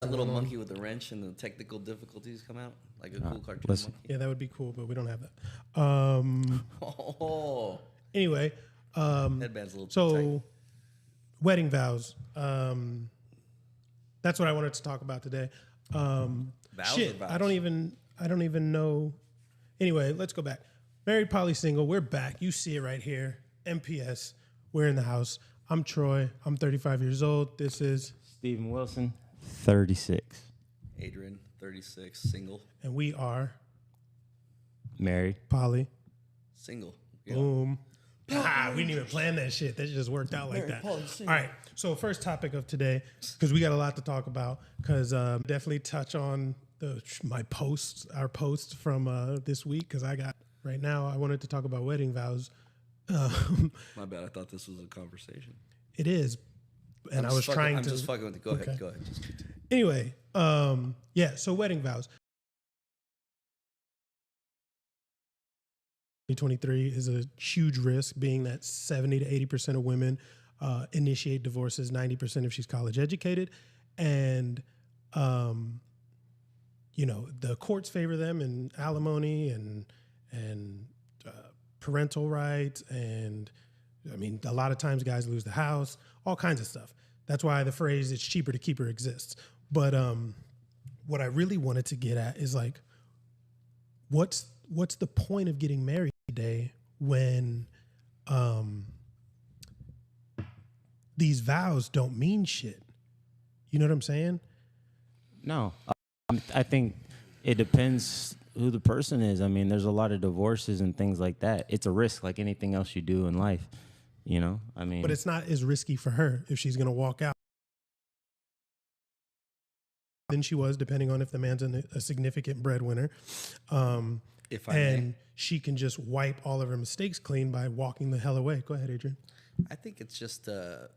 That little monkey with the wrench and the technical difficulties come out like a cool cartoon monkey. Yeah, that would be cool, but we don't have that. Oh, Anyway, headband's a little so tight. wedding vows. That's what I wanted to talk about today. Vows Shit, or vows? I don't even know. Anyway, let's go back. Married, poly, single. We're back. You see it right here. MPS. We're in the house. I'm Troy. I'm 35 years old. This is, Stephen Wilson, 36. Adrian, 36, single. and we are Married. poly. Single. Yeah. Boom. Ah, we didn't even plan that shit. That just worked out like that. All right. So first topic of today, because we got a lot to talk about, because definitely touch on our posts from this week, because I wanted to talk about wedding vows. My bad. I thought this was a conversation. It is. And I was trying to. I'm just fucking with you. Go ahead. Just continue. Anyway, yeah, so wedding vows. 2023 is a huge risk, being that 70 to 80% of women initiate divorces, 90% if she's college educated. And, the courts favor them in alimony and parental rights. And, I mean, a lot of times guys lose the house, all kinds of stuff. That's why the phrase "it's cheaper to keep her" exists. But what I really wanted to get at is like, what's the point of getting married today when these vows don't mean shit? You know what I'm saying? No, I think it depends who the person is. I mean, there's a lot of divorces and things like that. It's a risk like anything else you do in life, you know? I mean, But it's not as risky for her if she's going to walk out than she was, depending on if the man's a significant breadwinner. If I may. She can just wipe all of her mistakes clean by walking the hell away. Go ahead, Adrian. I think it's just A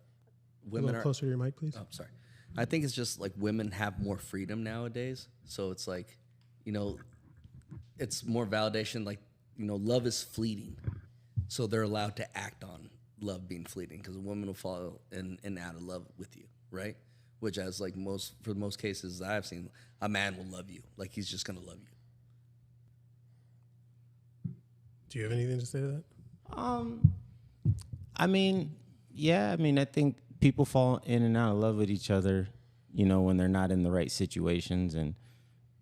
women little are closer to your mic, please. Oh, sorry. I think it's just like women have more freedom nowadays. So it's like, it's more validation. Like, love is fleeting. So they're allowed to act on love being fleeting, because a woman will fall in and out of love with you, right? Which, as like for most cases I've seen, a man will love you. Like, he's just going to love you. Do you have anything to say to that? I mean, yeah, I think people fall in and out of love with each other, when they're not in the right situations, and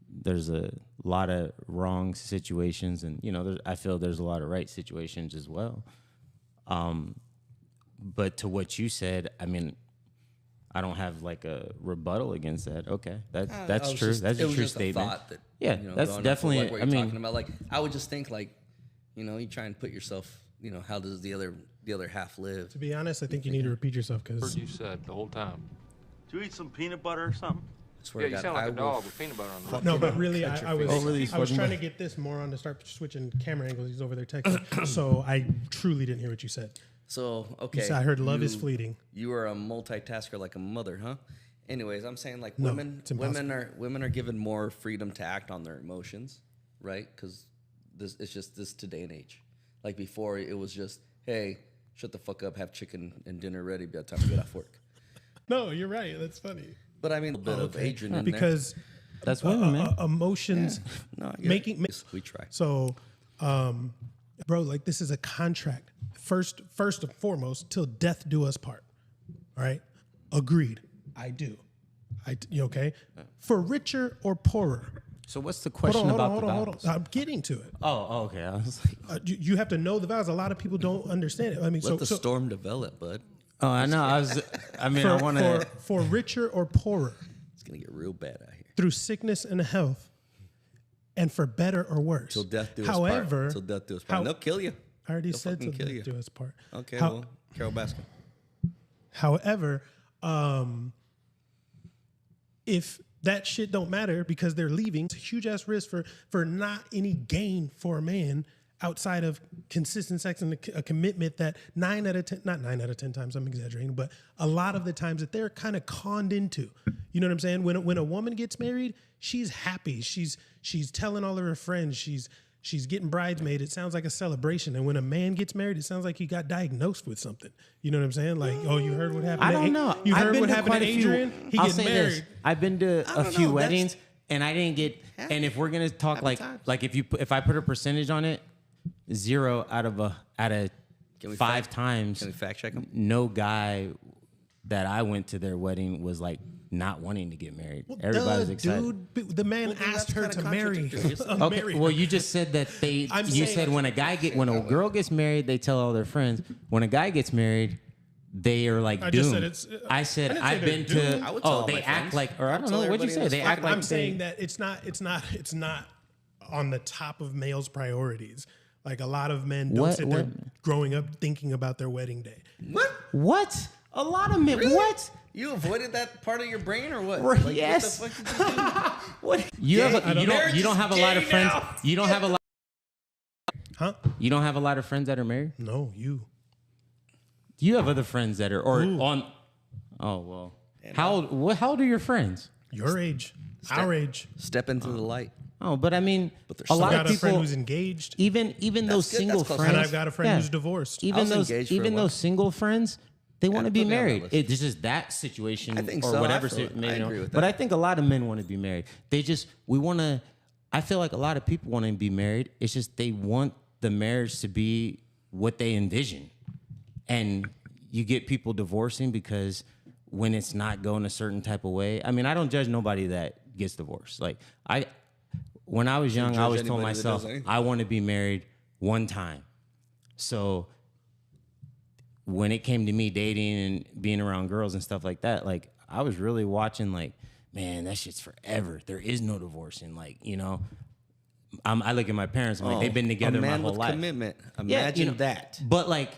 there's a lot of wrong situations, and, I feel there's a lot of right situations as well. But to what you said, I mean, I don't have like a rebuttal against that. Okay, that's true. That's a true statement. Thought that, that's definitely. Like what you're talking about. Like, I would just think like, you try and put yourself. How does the other half live? To be honest, I think you need to repeat yourself, because Heard you said the whole time. Do you eat some peanut butter or something? Swear Yeah, to you God, sound like I a will dog with peanut butter on the no, but really, I was fucking trying to get this more on to start switching camera angles. He's over there texting, so I truly didn't hear what you said. So, okay. You said, I heard love is fleeting. You are a multitasker like a mother, huh? Anyways, I'm saying like No, women are given more freedom to act on their emotions, right? Because it's just this today and age. Like before, it was just, hey, shut the fuck up, have chicken and dinner ready by the time you get off work. No, you're right. That's funny. But I mean, a bit of Adrian in Because That's women, man. emotions there. No, I get making it. We try. So, bro, like, this is a contract. First and foremost, till death do us part. All right, agreed. I do. You okay? For richer or poorer. So what's the question about the vows? I'm getting to it. Oh, okay. I was like, You have to know the vows. A lot of people don't understand it. I mean, Let the storm develop, bud. oh, I know. I want to. for richer or poorer, It's gonna get real bad out here. through sickness and health, and for better or worse. Till death do us However, part. Till death do us part. They'll kill you. I already They'll said till fucking kill death you. do us part. Okay, well, Carol Baskin. However, if that shit don't matter because they're leaving, it's a huge ass risk for not any gain for a man outside of consistent sex and a commitment that 9 out of 10, not 9 out of 10 times, I'm exaggerating, but a lot of the times that they're kind of conned into. You know what I'm saying? When a woman gets married, she's happy. She's telling all of her friends. She's She's getting bridesmaid. It sounds like a celebration. And when a man gets married, it sounds like he got diagnosed with something. You know what I'm saying? Like, oh, you heard what happened? I don't know. You I've heard been what to happened to quite a few- Adrian? He I'll getting say married. this. I've been to a don't few know. weddings, and I didn't get. And if we're gonna talk like if I put a percentage on it, 0 out of 5 times. Can we fact check them? No guy that I went to their wedding was like not wanting to get married. Everybody's excited. Dude, the man asked her to marry. Okay, well, you just said that you said when a girl gets married, they tell all their friends. When a guy gets married, they are like doomed. just said it's- I said I I've didn't been say they're to. doomed. I would tell all they my act friends. like, or I don't know what you say. They act like I'm saying that it's not on the top of males' priorities. Like a lot of men don't sit there growing up thinking about their wedding day. What? A lot of men. Really? What? You avoided that part of your brain or what? Right, Like, yes. What the fuck did you do? What? You Gay. don't have a lot of Gay friends. now. You don't have a lot. Huh? You don't have a lot of friends that are married. No, you. You have other friends that are on. Oh well. How old are your friends? Your age. Our age. Step into the light. Oh, but I mean, there's a some- lot I've of got a friend people. who's engaged. Even those good, single that's close. friends. And I've got a friend who's divorced. Even was engaged for a while. those single friends, they want to be put me on that married. list. It's just that situation I think or so. I whatever. feel it. I agree with But that. I think a lot of men want to be married. We want to. I feel like a lot of people want to be married. It's just they want the marriage to be what they envision, and you get people divorcing because when it's not going a certain type of way. I mean, I don't judge nobody that gets divorced. Like when I was young, I always told anybody that myself does anything. I want to be married one time. So when it came to me dating and being around girls and stuff like that, like I was really watching like, man, that shit's forever. There is no divorcing. Like, I look at my parents, I'm like, they've been together a my man whole with life. commitment. Yeah, Imagine that. But like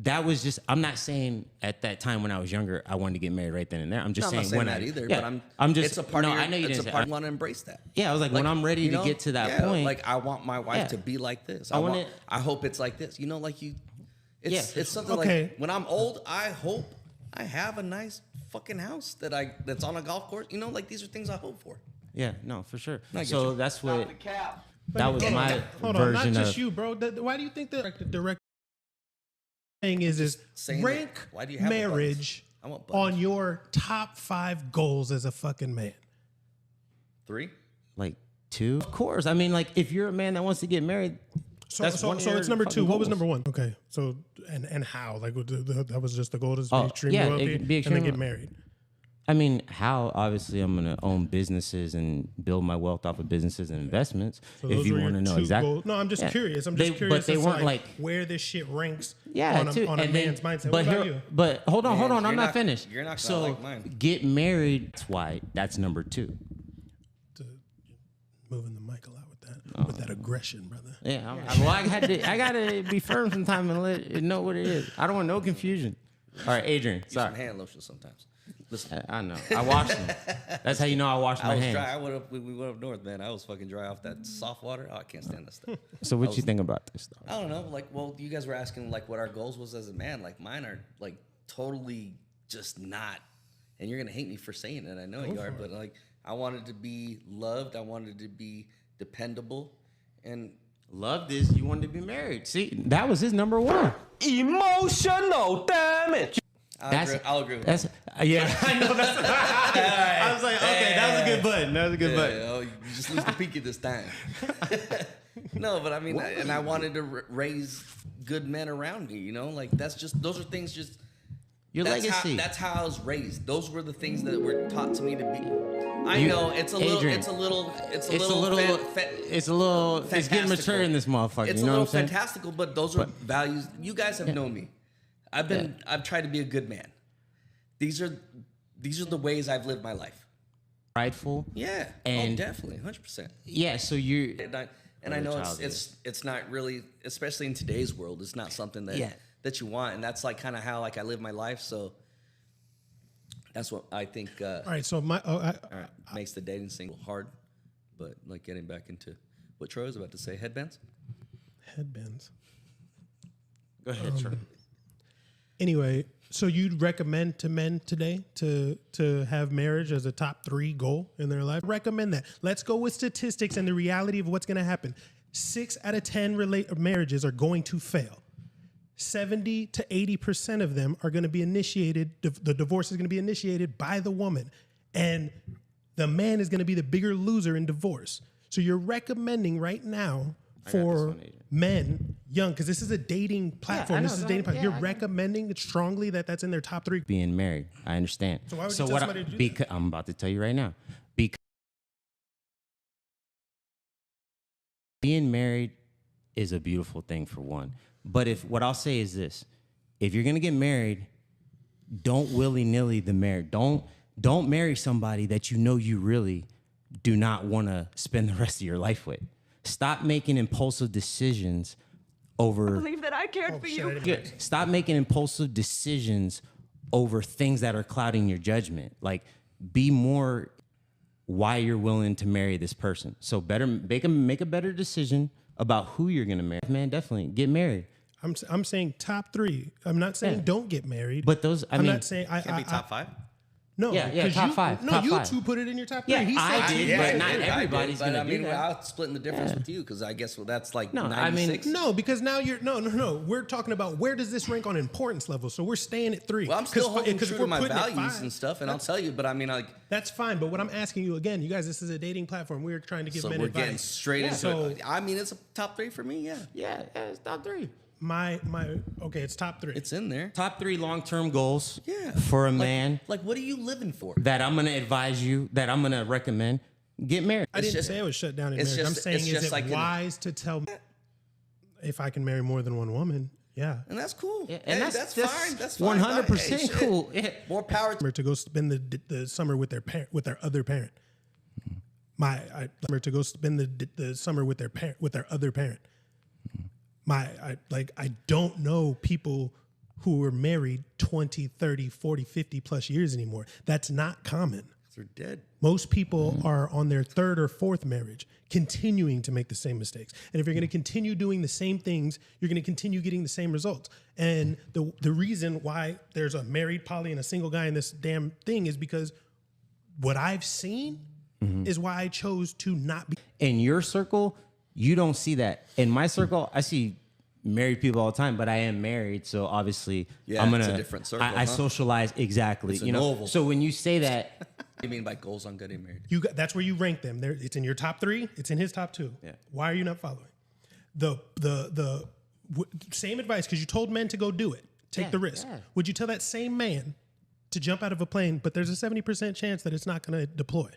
that was just, I'm not saying at that time when I was younger, I wanted to get married right then and there. I'm just No, I'm saying not saying when that either. yeah, But I'm just, It's a part no, of your, I know you it's didn't a say, part. I want to embrace that. yeah, I was like when I'm ready to get to that point. Like I want my wife Yeah. to be like this. I I hope it's like this. It's Yeah. something Okay. like when I'm old, I hope I have a nice fucking house that's on a golf course. Like these are things I hope for. Yeah, no, for sure. I get So you. that's what, Cap. that was my Hold on, not version just of, you, bro. Why do you think the direct thing is saying rank that- why do you have marriage buttons? I want buttons. on your top 5 goals as a fucking man? 3. like 2. Of course. I mean, like if you're a man that wants to get married, So that's one of your it's number 2. fucking What was goals. number 1? Okay, so and how? Like that was just the goal to be Oh, extreme yeah, wealthy it could be and then extreme get wealth. married. I mean, how obviously I'm gonna own businesses and build my wealth off of businesses and investments. So if those you were want your to know 2 exactly, goals. No, I'm just Yeah. curious. I'm They- just curious. but they as weren't to, like where this shit ranks. yeah, on a and then- man's mindset. But What about here, you? but hold on, Man, I'm you're not not- finished. you're not gonna so like mine. get married. That's number 2. Moving the mic a lot with Oh. that aggression, brother. Yeah, I gotta be firm sometime and let it know what it is. I don't want no confusion. All right, Adrian. Use some Sorry, hand lotion sometimes. Listen, I know. I washed them. That's how you know I washed my I was hands. dry. We went up north, man. I was fucking dry off that soft water. Oh, I can't stand that stuff. So what you think about this though? I don't know. Like, well, you guys were asking like what our goals was as a man. Like mine are like totally just not. And you're gonna hate me for saying it. I know you are, but like I wanted to be loved. I wanted to be dependable, and Loved is you wanted to be married. See, that was his number 1. Emotional damage. I'll agree with that. Yeah, I know. I was like, okay, that was a good button. That was a good button. Oh, you just lose the pinky this time. No, but I mean, I wanted to raise good men around me. Like those are things just. Your That's legacy. That's how I was raised. Those were the things that were taught to me to be. I know it's a Adrian, little. It's it's getting mature in this motherfucker. It's You know a little what I'm saying? fantastical, but those are values. You guys have known me. I've tried to be a good man. These are the ways I've lived my life. Prideful. Yeah. And- definitely, 100%. Yeah. So you. And I know child it's not really, especially in today's world, it's not something that you want, and that's like kind of how like I live my life. So that's what I think. All right, so Makes the dating scene hard, but like getting back into what Troy was about to say, headbands. headbands. Go ahead, Troy. Anyway, so you'd recommend to men today to have marriage as a top 3 goal in their life? Recommend that. Let's go with statistics and the reality of what's going to happen. 6 out of 10 marriages are going to fail. 70 to 80% of them are going to be initiated. The divorce is going to be initiated by the woman, and the man is going to be the bigger loser in divorce. So you're recommending right now for men young, because this is a dating platform. This is a dating platform. You're recommending strongly that that's in their top 3. Being married, I understand. So why would you tell somebody to do that? I'm about to tell you right now. Because being married is a beautiful thing for one. But what I'll say is this: if you're gonna get married, don't willy-nilly the marriage. Don't marry somebody that you know you really do not want to spend the rest of your life with. Stop making impulsive decisions over. I believe that I cared for you. Stop making impulsive decisions over things that are clouding your judgment. Like, be more why you're willing to marry this person. So make a better decision about who you're gonna marry. Man, definitely get married. I'm saying top 3. I'm not saying don't get married. But those, I'm not saying Can't be top 5. No, yeah, top 5. No, top you 5. 2 put it in your top 3. Yeah, He I said did, but not everybody's But gonna do that. I'll splitting the difference with you because I guess that's like No, I mean, 96. No, because now you're no. We're talking about where does this rank on importance level? So we're staying at 3. Well, I'm still holding true to my putting it values 5, and stuff, and I'll tell you. But I mean, like, that's fine. But what I'm asking you again, you guys, this is a dating platform. We're trying to give so men we're advice. getting straight into So- it. I mean, it's a top 3 for me. Yeah, Yeah, it's top 3. My okay, it's top 3. it's in there. Top 3 long-term goals Yeah, for a man Like, what are you living for? that I'm gonna advise you, that I'm gonna recommend. Get married. I didn't just- say I was shut down in it's marriage. I'm just- saying it's is just it like wise to tell if I can marry more than one woman? Yeah. And that's cool. Yeah, and and that's fine. That's fine. 100% Hey, shit. cool. Yeah. More power to To go spend the summer with their other parent. To go spend the summer with their other parent. I don't know people who are married 20, 30, 40, 50 plus years anymore. That's not common. They're dead. Most people are on their 3rd or 4th marriage, continuing to make the same mistakes. And if you're going to continue doing the same things, you're going to continue getting the same results. And the reason why there's a married poly and a single guy in this damn thing is because what I've seen is why I chose to not be. In your circle, you don't see that. In my circle, I see married people all the time, but I am married, so obviously Yeah, I'm it's gonna. a different circle, I huh? socialize exactly. It's a you know. novel. So when you say that, What do you mean by goals on getting married? That's where you rank them. It's in your top 3. It's in his top 2. Yeah. Why are you not following? Same advice, because you told men to go do it. Take the risk. yeah. Would you tell that same man to jump out of a plane, but there's a 70% chance that it's not going to deploy?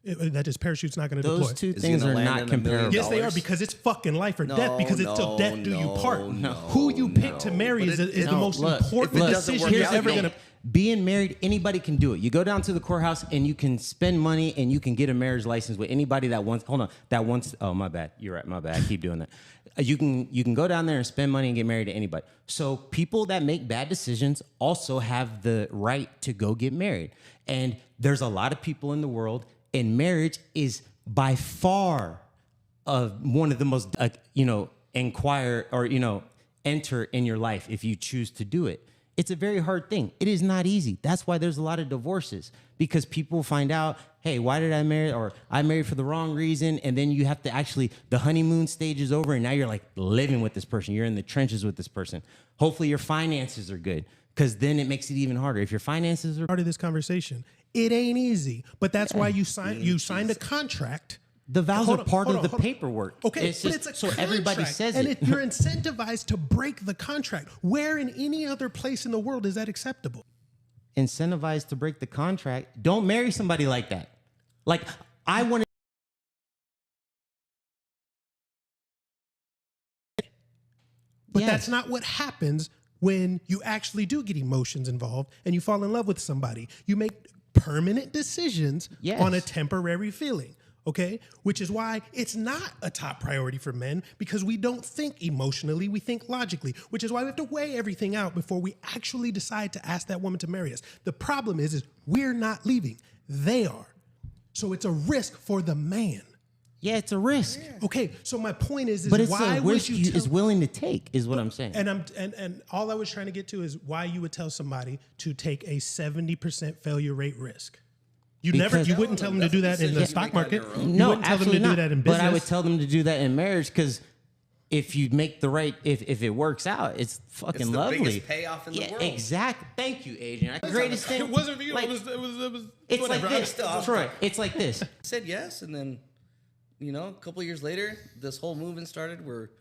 That his parachute's not going to deploy. those two Is he things gonna are land not in $1 million? comparable. Yes, they are, dollars? because it's fucking life or No, death, because it's till no, death do you no, part. no, Who you pick no. to marry But is it- the no, most look, important if it doesn't decision work you're out, ever no. going to. Being married, anybody can do it. You go down to the courthouse and you can spend money and you can get a marriage license with anybody that wants. Oh, my bad. You're right. My bad. I keep doing that. You can go down there and spend money and get married to anybody. So people that make bad decisions also have the right to go get married. And there's a lot of people in the world, and marriage is by far one of the most enter in your life if you choose to do it. It's a very hard thing. It is not easy. That's why there's a lot of divorces, because people find out, hey, why did I marry? Or I married for the wrong reason. And then you have to the honeymoon stage is over and now you're like living with this person. You're in the trenches with this person. Hopefully your finances are good, because then it makes it even harder. If your finances are Part of this conversation, it ain't easy, but that's why you signed a contract. the vows Hold are on, part hold of on, the hold on. paperwork. Okay, it's but just, it's a so everybody contract, says and it. you're incentivized to break the contract. Where in any other place in the world is that acceptable? Incentivized to break the contract. Don't marry somebody like that. Like, I want to. But Yes. that's not what happens when you actually do get emotions involved and you fall in love with somebody. You make permanent decisions Yes. on a temporary feeling. Okay, which is why it's not a top priority for men, because we don't think emotionally, we think logically, which is why we have to weigh everything out before we actually decide to ask that woman to marry us. The problem is we're not leaving, they are. So it's a risk for the man. Yeah, it's a risk. Okay, so my point is But it's why a would risk you you tell, is willing to take, is what I'm saying. and all I was trying to get to is why you would tell somebody to take a 70% failure rate risk. You wouldn't tell them to do that in the stock market. You No, wouldn't tell them to absolutely do not. that in business. But I would tell them to do that in marriage because if you make the right, if it works out, it's fucking It's the lovely. biggest payoff in the world. Exactly. Thank you, Adrian. Greatest thing. It wasn't for you. Like, it was it's whatever. like this, Troy. It's like this. I said yes, and then, a couple years later, this whole movement started where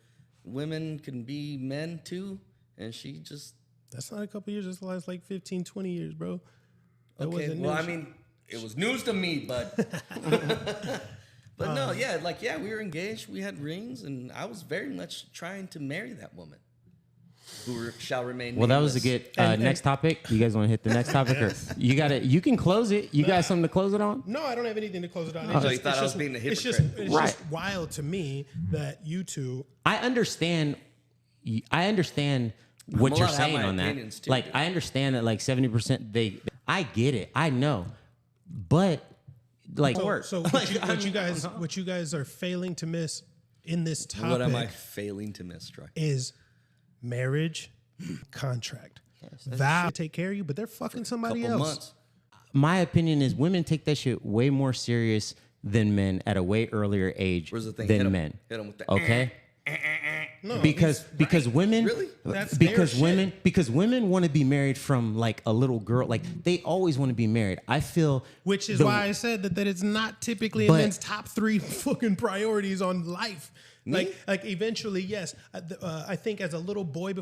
women can be men too, and she just... That's not a couple years. That's the last like 15, 20 years, bro. That Okay, wasn't well, news. I mean, it was news to me, but... But no, yeah, we were engaged, we had rings, and I was very much trying to marry that woman, who shall remain Well, that was a nameless. good next topic. You guys want to hit the next topic, or you can close it. You got something to close it on? No, I don't have anything to close it on. So you thought I was being a It's hypocrite. just Right. wild to me that you two. I understand what allowed you're to have saying my on that. opinions too, Like, dude. I understand that like 70% I get it. I know. But like So what you guys are failing to miss in this topic What am I failing to miss, Troy? is marriage contract. Vow take care of you, but they're fucking somebody Couple else. months. my opinion is women take that shit way more serious than men at a way earlier age Where's the thing? than Hit 'em. men. Hit 'em with the Okay? No, because women Really? That's their because women want to be married from like a little girl, like they always want to be married. I feel which is the- why I said that it's not typically a But- man's top 3 fucking priorities on life. Like eventually, yes. I think as a little boy,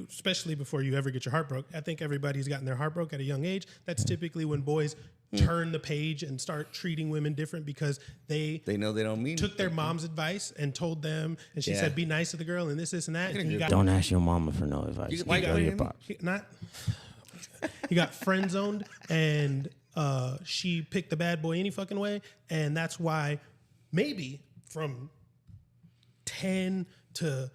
especially before you ever get your heart broke, I think everybody's gotten their heart broke at a young age. That's typically when boys turn the page and start treating women different because they know they don't mean took their mom's advice and told them, and she said, "Be nice to the girl," and this, and that. And you got Don't ask your mama for no advice. Why you Go gotta your hit me? pops. he got friend zoned, and she picked the bad boy any fucking way, and that's why maybe from 10 to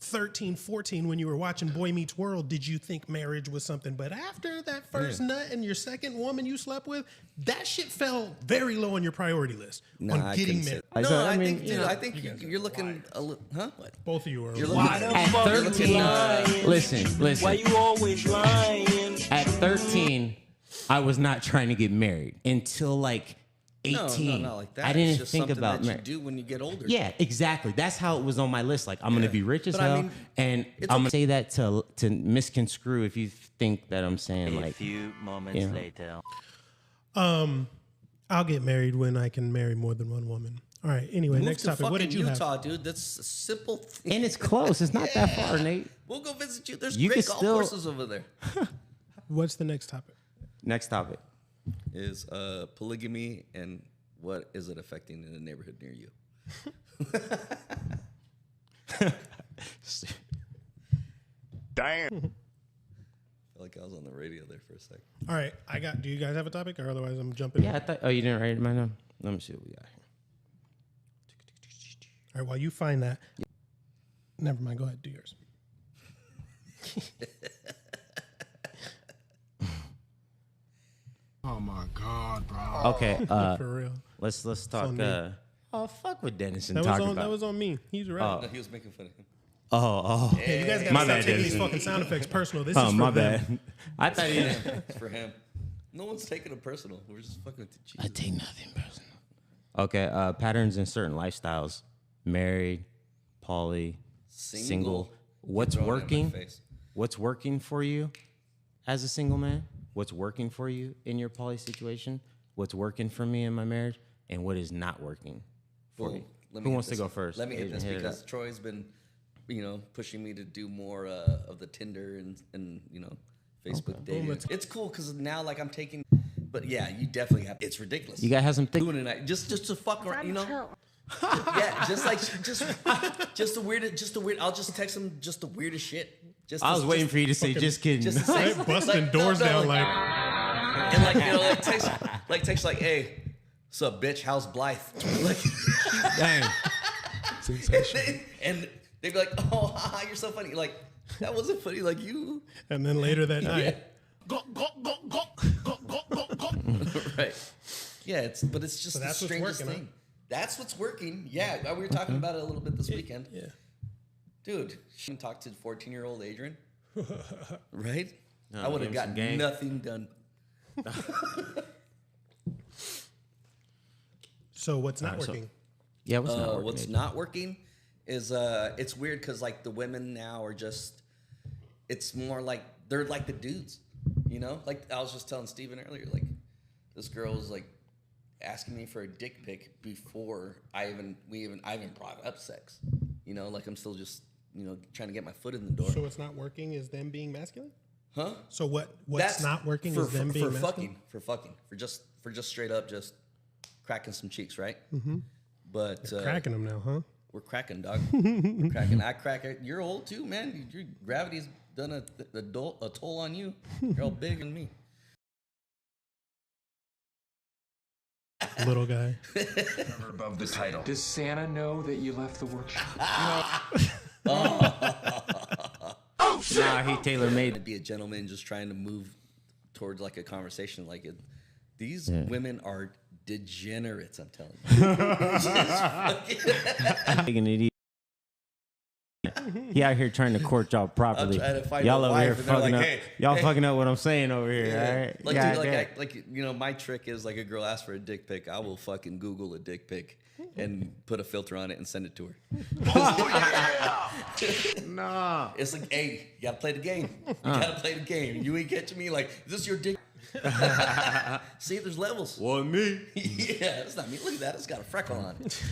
13, 14, when you were watching Boy Meets World, did you think marriage was something? But after that first nut and your second woman you slept with, that shit fell very low on your priority list on getting married. No, I mean, think, you dude, know, I think you're looking a little, huh? What? Both of you are You're wild. looking At 13, listen. Why you always lying? At 13, I was not trying to get married until like 18. No, not like that. I didn't It's just think something about that marriage. you do when you get older. Yeah, exactly. That's how it was on my list. Like, I'm gonna be rich as But I hell, mean, and it's I'm gonna say that to misconstrue if you think that I'm saying A like. few moments Yeah. later. I'll get married when I can marry more than one woman. All right. Anyway, Move next to topic. What fucking did you Utah, have? dude. That's a simple thing. And it's close. It's not that far, Nate. We'll go visit you. There's You great can golf still- courses over there. What's the next topic? Next topic. Is polygamy and what is it affecting in a neighborhood near you? Damn. I feel like I was on the radio there for a second. All right. Do you guys have a topic, or otherwise I'm jumping? Yeah, I thought. Oh, you didn't write mine down. Let me see what we got here. All right. While you find that, never mind. Go ahead. Do yours. Oh my God, bro. Okay. For real. Let's talk. on me. Oh, fuck with Dennis and That talk was on. about. That was on me. He's right. No, he was making fun of him. Oh. Hey, you guys got My to stop bad, taking Dennis. these fucking sound effects personal. This Oh, is for my them. bad. I thought you. It's for him. No one's taking it personal. We're just fucking with Jesus. I take nothing personal. Okay. Patterns in certain lifestyles: married, poly, single. What's Throw it in my working? face. What's working for you as a single man? What's working for you in your poly situation? What's working for me in my marriage? And what is not working for Well, you? let me Who hit wants to this go one. first? Let me hit Adrian, this it because up. Troy's been, pushing me to do more of the Tinder and Facebook dating. It's cool because now like I'm taking, but yeah, you definitely have. It's ridiculous. You gotta have some thick. doing it just to fuck around, Yeah, just the weird. I'll just text him just the weirdest shit. Just I was waiting for you to say, just kidding. just to say, Busting doors down like. and text like, hey, what's up, bitch? How's Blythe? Like, Dang. and they'd be like, oh, haha, you're so funny. Like, that wasn't funny. Like you, And then later that night, right? Yeah, it's just So the that's what's strangest working, huh? thing. That's what's working. Yeah, we were talking about it a little bit this weekend. yeah. Dude, she talked to 14-year-old Adrian, right? No, I would have give him some got game. nothing done. So what's not working? Yeah, what's not working? What's not working is it's weird because like the women now are just, it's more like they're like the dudes, you know. Like I was just telling Steven earlier, like this girl was like asking me for a dick pic before I even brought up sex, you know. Like I'm still just trying to get my foot in the door. So what's not working is them being masculine. Huh? So what's not working is them being masculine? for just straight up just cracking some cheeks, right? Mm-hmm. But cracking them now, huh? We're cracking, dog. We're cracking. I crack it. You're old too, man. Your gravity's done a toll on you. You're all bigger than me. Little guy. Above the title. Does Santa know that you left the workshop? Oh shit! Nah, he tailor-made. To be a gentleman, just trying to move towards like a conversation like it. These women are degenerates. I'm telling you. Taking it easy. He out here trying to court y'all properly. Y'all over here fucking up. Y'all fucking up what I'm saying over here. All right. Like, dude, my trick is like a girl asks for a dick pic, I will fucking Google a dick pic and put a filter on it and send it to her. Nah. It's like, hey, you gotta play the game. You gotta play the game. You ain't catching me like, is this your dick? See if there's levels. Well, me. Yeah, it's not me. Look at that. It's got a freckle on it.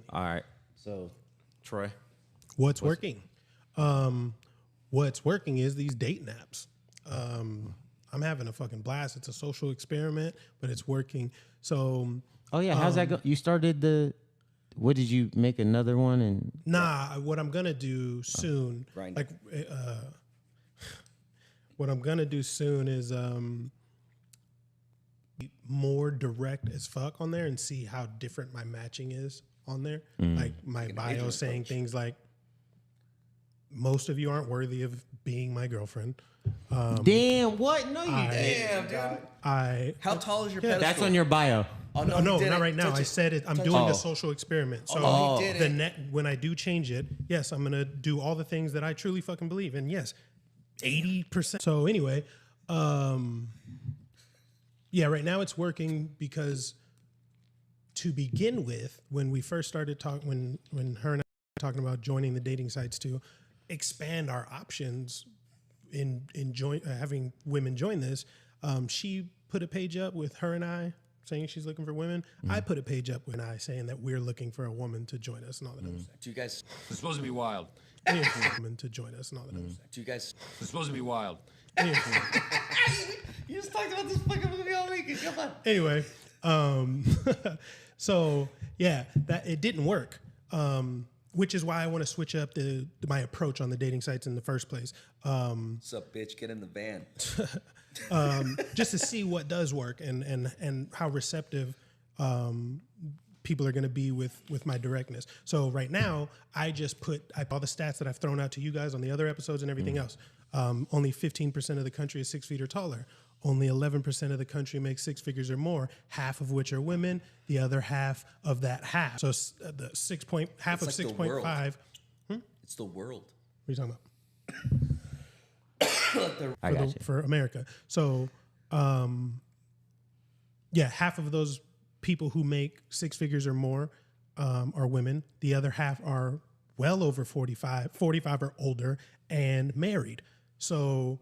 All right. So, Troy. What's working? What's working is these dating apps. I'm having a fucking blast. It's a social experiment, but it's working. So, oh yeah, how's that go? You started what did you make another one? And what I'm gonna do soon, Grindr. what I'm gonna do soon is more direct as fuck on there and see how different my matching is on there. Like my bio saying things like, most of you aren't worthy of being my girlfriend. Damn, what? No, you Damn, dude. How tall is your pedestal? That's on your bio. Oh, no, not right now. I said it. I'm doing a social experiment. So when I do change it, yes, I'm gonna do all the things that I truly fucking believe in. Yes, 80%. So anyway, yeah, right now it's working because to begin with, when we first started talking, when her and I were talking about joining the dating sites to expand our options in having women join this, she put a page up with her and I saying she's looking for women. I put a page up with I saying that we're looking for a woman to join us and all that other stuff. Do you guys? It's supposed to be wild. Woman to join us and all that other stuff. Do you guys? It's supposed to be wild. You just talked about this fucking movie all week. Come on. Anyway, so yeah, that it didn't work. Which is why I want to switch up my approach on the dating sites in the first place. What's up, bitch? Get in the van. Just to see what does work and how receptive people are going to be with my directness. So right now, I all the stats that I've thrown out to you guys on the other episodes and everything else. Only 15% of the country is 6 feet or taller. Only 11% of the country makes six figures or more, half of which are women, the other half of that half. So the half of 6.5. It's the world. What are you talking about? For America. So, yeah, half of those people who make six figures or more are women. The other half are well over 45 or older and married. So,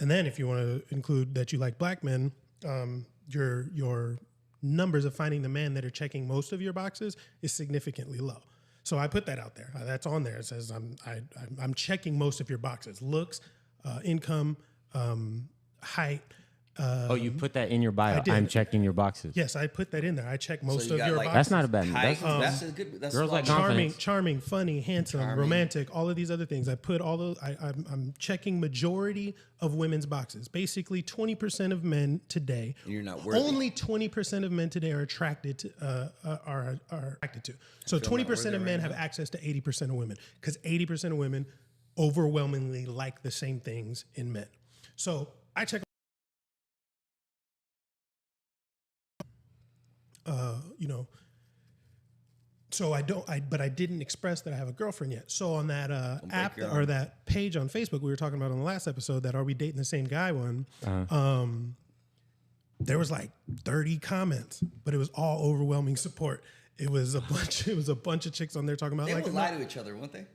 and then if you want to include that you like black men, your numbers of finding the men that are checking most of your boxes is significantly low. So I put that out there. That's on there. It says I'm checking most of your boxes: looks, income, height. You put that in your bio. I'm checking your boxes. Yes, I put that in there. I check most of your boxes. That's not a bad. That's a good. That's girls like charming, funny, handsome, romantic. All of these other things. I put all those. I'm checking majority of women's boxes. Basically, 20% of men today. You're not worthy. Only 20% of men today are attracted to. Are attracted to. So 20% of men have access to 80% of women, because 80% of women overwhelmingly like the same things in men. So I check. So but I didn't express that I have a girlfriend yet. So on that app or that page on Facebook we were talking about on the last episode, that Are We Dating the Same Guy one, there was like 30 comments, but it was all overwhelming support. It was a bunch of chicks on there talking about They like would lie to each other, wouldn't they?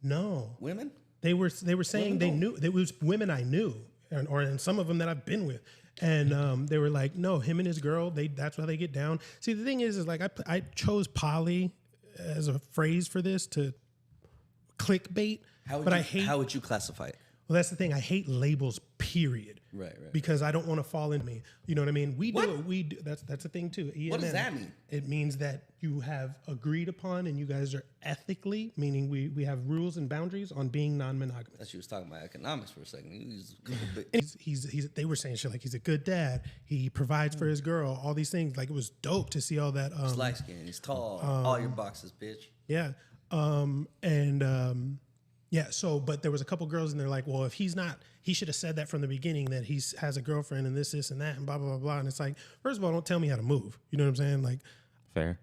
No. Women? They were saying they knew. It was women I knew, and some of them that I've been with. And they were like, no, him and his girl, that's how they get down. See, the thing is like I chose poly as a phrase for this to clickbait. How would you classify it? Well, that's the thing. I hate labels, period. Right. Because I don't want to fall into me. You know what I mean? We do. That's the thing too. What does that mean? It means that you have agreed upon and you guys are ethically, meaning we have rules and boundaries on being non-monogamous. That she was talking about economics for a second. They were saying shit like he's a good dad. He provides for his girl. All these things. Like it was dope to see all that. He's light skinned. He's tall. All your boxes, bitch. Yeah. Yeah, so, but there was a couple girls and they're like, well, if he's not, he should have said that from the beginning that he has a girlfriend and this and that and blah, blah, blah, blah. And it's like, first of all, don't tell me how to move. You know what I'm saying? Like, fair.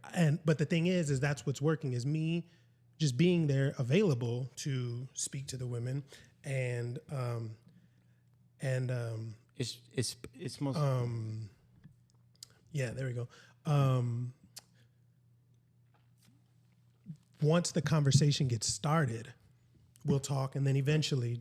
But the thing is that's what's working is me just being there available to speak to the women and it's most yeah, there we go. Once the conversation gets started, we'll talk, and then eventually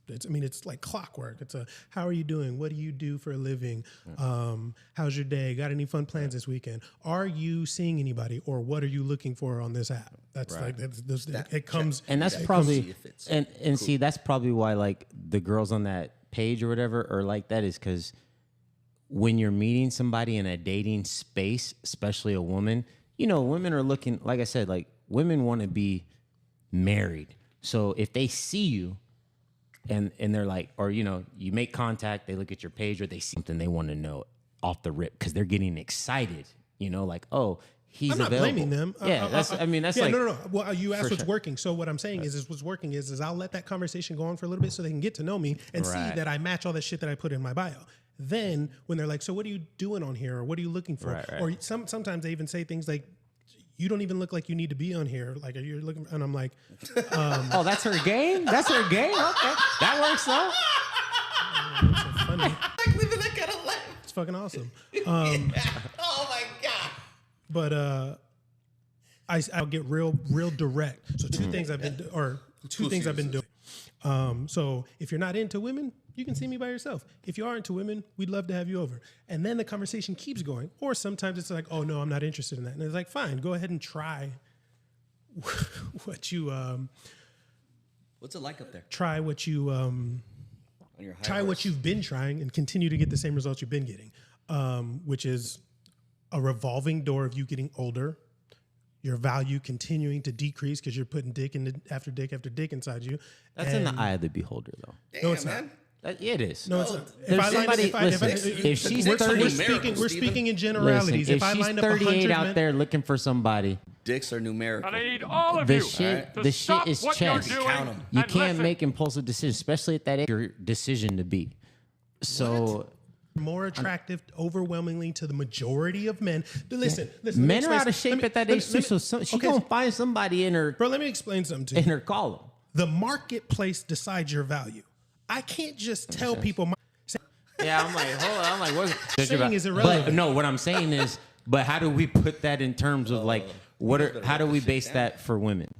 it's like clockwork. It's how are you doing? What do you do for a living? How's your day? Got any fun plans this weekend? Are you seeing anybody, or what are you looking for on this app? That's like, it comes. And that's probably, and see, that's probably why like the girls on that page or whatever are like that is because when you're meeting somebody in a dating space, especially a woman, women are looking, like I said, like women want to be married. So if they see you and they're like, or, you make contact, they look at your page or they see something they want to know off the rip because they're getting excited, like, oh, he's available. I'm not blaming them. Yeah, that's like. No. Well, you asked what's working. So what I'm saying is what's working is I'll let that conversation go on for a little bit so they can get to know me and see that I match all the shit that I put in my bio. Then when they're like, so what are you doing on here? Or what are you looking for? Right. Or sometimes they even say things like, you don't even look like you need to be on here. Like, you're looking, and I'm like, oh, that's her game? That's her game? Okay. That works, though. It's so funny. It's fucking awesome. Oh, my God. But I'll get real direct. So two things I've been doing. So if you're not into women, you can see me by yourself. If you are into women, we'd love to have you over. And then the conversation keeps going. Or sometimes it's like, oh, no, I'm not interested in that. And it's like, fine, go ahead and try what you... What's it like up there? Try what you... what you've been trying and continue to get the same results you've been getting, which is a revolving door of you getting older, your value continuing to decrease because you're putting dick after dick after dick inside you. That's in the eye of the beholder, though. No, it's not. It is. No, it's not. If she's 30, we're speaking in generalities. Listen, if I she's lined up 38 out men, there looking for somebody, dicks are numerical. And I need all of the you shit, to the stop shit is what you're chess. doing Count 'em. You and can't listen. make impulsive decisions, especially at that age. Your decision to be. So more attractive overwhelmingly to the majority of men. Listen. Men are out of shape at that age too. So she's gonna find somebody in her. Bro, let me explain something to you. In her column. The marketplace decides your value. I can't just tell people. Yeah, I'm like, hold on. I'm like, what's saying is irrelevant. But no, what I'm saying is, but how do we put that in terms of like, how do we base that for women?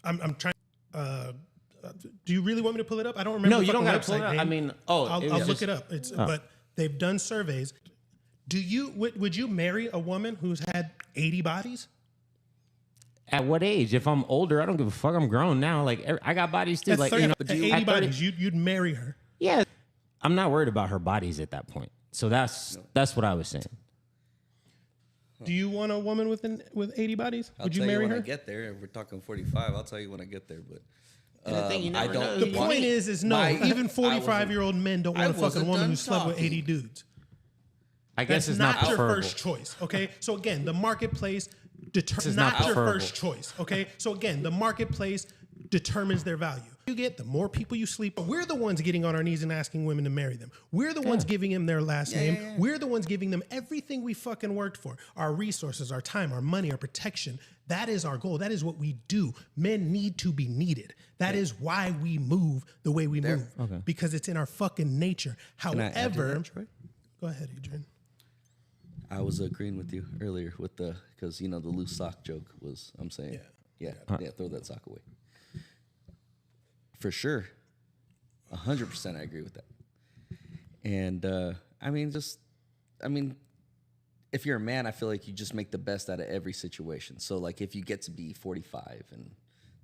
I'm trying. Do you really want me to pull it up? I don't remember. No, the you don't fucking got to pull it website up. name. I mean, I'll look it up. But they've done surveys. Would you marry a woman who's had 80 bodies? At what age? If I'm older, I don't give a fuck. I'm grown now. Like I got bodies too. At Like 30, you know, at 80 bodies, you'd marry her. Yeah, I'm not worried about her bodies at that point. So that's what I was saying. Do you want a woman with 80 bodies? Would you tell marry when her? I get there. If we're talking 45, I'll tell you when I get there. But I don't. The point is no. Even 45-year-old men don't want to fuck a woman who slept with 80 dudes. I guess That's it's not not your preferable. first choice. Okay, so again, the marketplace determines not not your preferable. first choice. Okay, so again, the marketplace determines their value. You get the more people you sleep with. We're the ones getting on our knees and asking women to marry them. We're the ones giving them their last name. Yeah. We're the ones giving them everything we fucking worked for. Our resources, our time, our money, our protection. That is our goal. That is what we do. Men need to be needed. That is why we move the way we move. Okay. Because it's in our fucking nature. However, Troy? Go ahead, Adrian. I was agreeing with you earlier with because the loose sock joke was, I'm saying, yeah, throw that sock away. For sure. 100% I agree with that. And, if you're a man, I feel like you just make the best out of every situation. So, like, if you get to be 45 and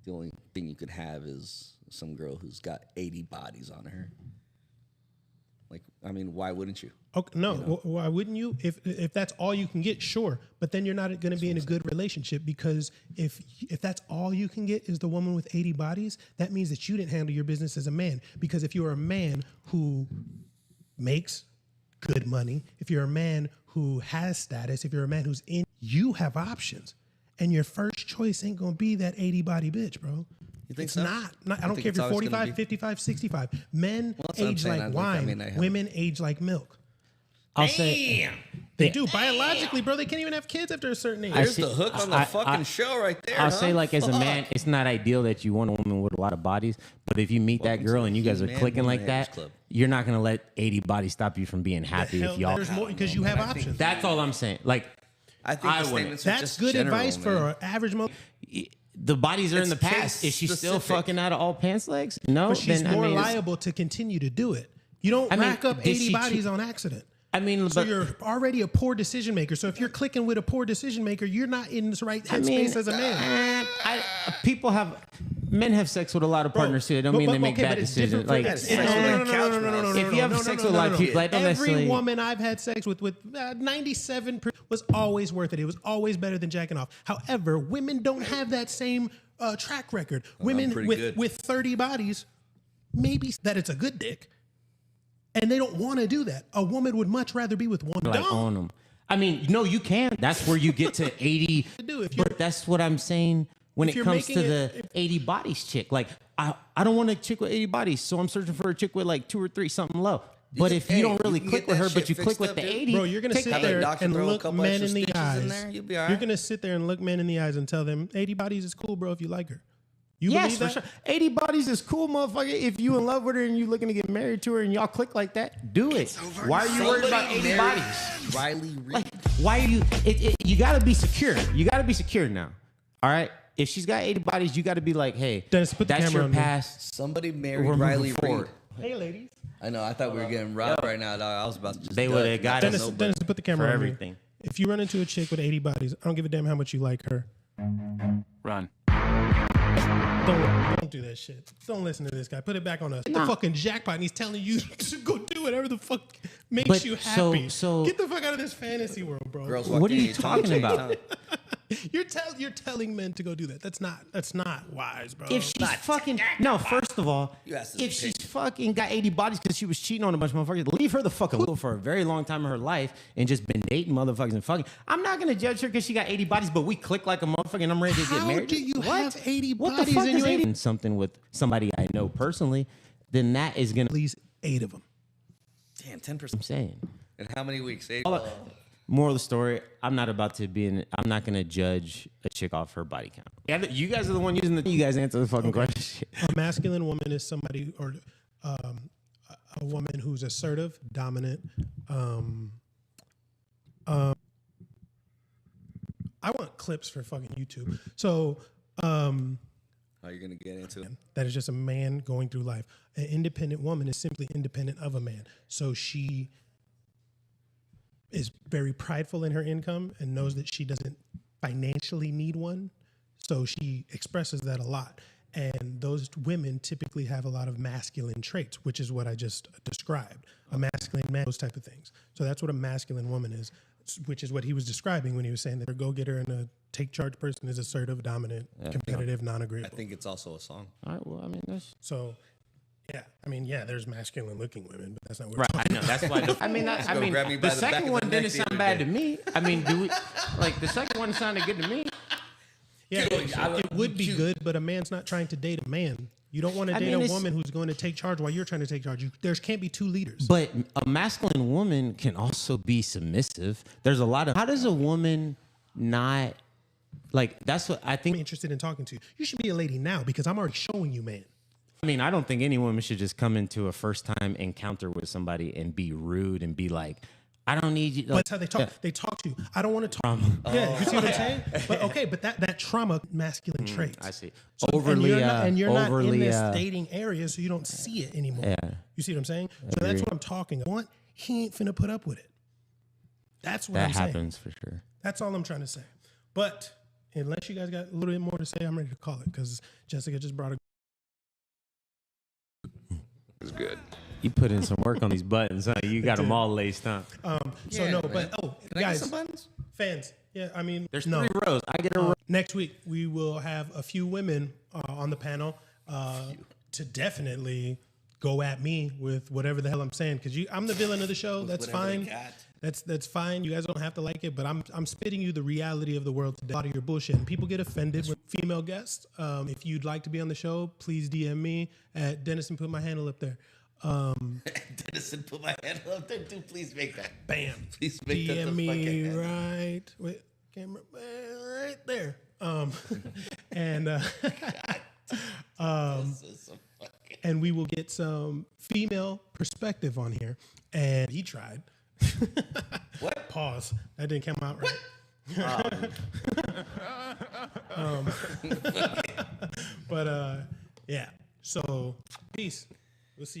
the only thing you could have is some girl who's got 80 bodies on her, like, why wouldn't you? Okay, no, why wouldn't you? If that's all you can get, sure. But then you're not going to be in a good relationship, because if that's all you can get is the woman with 80 bodies, that means that you didn't handle your business as a man. Because if you're a man who makes good money, if you're a man who has status, if you're a man who's you have options. And your first choice ain't going to be that 80 body bitch, bro. You think it's so? not. I don't care if you're 45, 55, 65. Men age like wine. Women age like milk. I'll say they do biologically, bro. They can't even have kids after a certain age. There's the hook on the fucking show right there. I'll say, like, as a man, it's not ideal that you want a woman with a lot of bodies. But if you meet that girl and you guys are clicking like that, you're not gonna let 80 bodies stop you from being happy. If y'all, there's more because you have options. That's all I'm saying. Like, I think the statements are that's just good general, advice for an average mother. the bodies are in the past. case Is she still specific. fucking out of all pants legs? No, But she's then, more it's- liable to continue to do it. You don't I mean, rack up did 80 she bodies che- on accident. I mean, So but you're already a poor decision maker. So if you're clicking with a poor decision maker, you're not in the right headspace as a man. Men have sex with a lot of partners too. It don't mean they make bad decisions. Like, no, if you have sex with a lot of people, I don't every necessarily. woman I've had sex with 97% was always worth it. It was always better than jacking off. However, women don't have that same track record. Women with 30 bodies, maybe that it's a good dick, and they don't want to do that. A woman would much rather be with one. Like on them. I mean, no, you can. That's where you get to 80. But that's what I'm saying when it comes to the 80 bodies chick. Like, I don't want a chick with 80 bodies, so I'm searching for a chick with like 2 or 3, something low. But if you don't really click with her, but you click with the 80, bro, you're gonna sit there and look men in the eyes. You'll be all right. You're gonna sit there and look men in the eyes and tell them 80 bodies is cool, bro. If you like her, you yes, believe for that? sure. 80 bodies is cool, motherfucker. If you in love with her and you looking to get married to her and y'all click like that, do it. Why are you worried about 80 bodies? Riley Reid. Like, why are you? You got to be secure. You got to be secure now. All right. If she's got 80 bodies, you got to be like, hey, Dennis, put the that's camera your on me. past. Somebody married We're moving Riley forward. Reid. Hey, ladies. I know. I thought we were getting robbed right now, dog. I was about to just. They would have got Dennis, us Dennis, put the camera for on me. everything. If you run into a chick with 80 bodies, I don't give a damn how much you like her. Run. Don't do that shit. Don't listen to this guy. Put it back on us. Hit the fucking jackpot, and he's telling you to go do whatever the fuck makes But you so- happy. so- Get the fuck out of this fantasy world, bro. Girls What walking are you in, tongue talking change, about? huh? You're telling men to go do that. That's not wise, bro. If she's fucking no, first of all, You asked us if to she's pick. fucking got 80 bodies because she was cheating on a bunch of motherfuckers, leave her the fuck alone for a very long time in her life and just been dating motherfuckers and fucking. I'm not gonna judge her because she got 80 bodies, but we click like a motherfucker and I'm ready to get How married. do you What? have 80 What the bodies fuck and is you ain't 80? Something with somebody I know personally, then that is gonna. at least 8 of them. Damn, 10%. I'm saying. In how many weeks? 8. Moral of the story: I'm not about to be in. I'm not gonna judge a chick off her body count. Yeah, you guys are the one using the. You guys answer the fucking question. A masculine woman is somebody, or a woman who's assertive, dominant. I want clips for fucking YouTube. So How are you gonna get into it? that is just a man going through life. An independent woman is simply independent of a man. So she is very prideful in her income and knows that she doesn't financially need one. So she expresses that a lot. And those women typically have a lot of masculine traits, which is what I just described. A masculine man, those type of things. So that's what a masculine woman is, which is what he was describing when he was saying that a go-getter and a take-charge person is assertive, dominant, competitive, non-agreeable. I think it's also a song. All right. Well, I mean, that's So, yeah, there's masculine-looking women, but that's not what right. we're I talking know. That's why. I mean, go grab me by the the back second of one the didn't neck the sound other bad day. to me. I mean, do we like the second one sounded good to me? Yeah, it would be good, but a man's not trying to date a man. You don't want to I date mean, a it's- woman who's going to take charge while you're trying to take charge. There can't be two leaders. But a masculine woman can also be submissive. There's a lot of. How does a woman not like? That's what I I'm think. interested in talking to you. You should be a lady now because I'm already showing you, man. I mean, I don't think any woman should just come into a first time encounter with somebody and be rude and be like, I don't need you. But that's how they talk. Yeah. They talk to you. I don't want to talk. Yeah, you see what I'm saying? But okay, but that trauma, masculine traits. I see. So, Overly, and you're not in this overly, dating area, so you don't see it anymore. Yeah. You see what I'm saying? So that's what I'm talking about. He ain't finna put up with it. That's what that I'm saying. happens for sure. That's all I'm trying to say. But unless you guys got a little bit more to say, I'm ready to call it because Jessica just brought a. It's good. You put in some work on these buttons, huh? You got them all laced up. So no, but Can I get guys, some buttons? fans. Yeah, I mean, There's no. 3 rows. I get a row. Next week we will have a few women on the panel to definitely go at me with whatever the hell I'm saying because I'm the villain of the show. That's whatever they fine. got. That's fine. You guys don't have to like it, but I'm spitting you the reality of the world today. A lot of your bullshit. And people get offended with female guests. If you'd like to be on the show, please DM me at Dennis and put my handle up there. Dennison, put my hand up there, dude. Please make that. Bam. Please make that the DM me fucking hand. right. Wait, camera right there. And This is some fucking- and we will get some female perspective on here. And he tried. What? Pause. That didn't come out right. But yeah. So peace. We'll see you.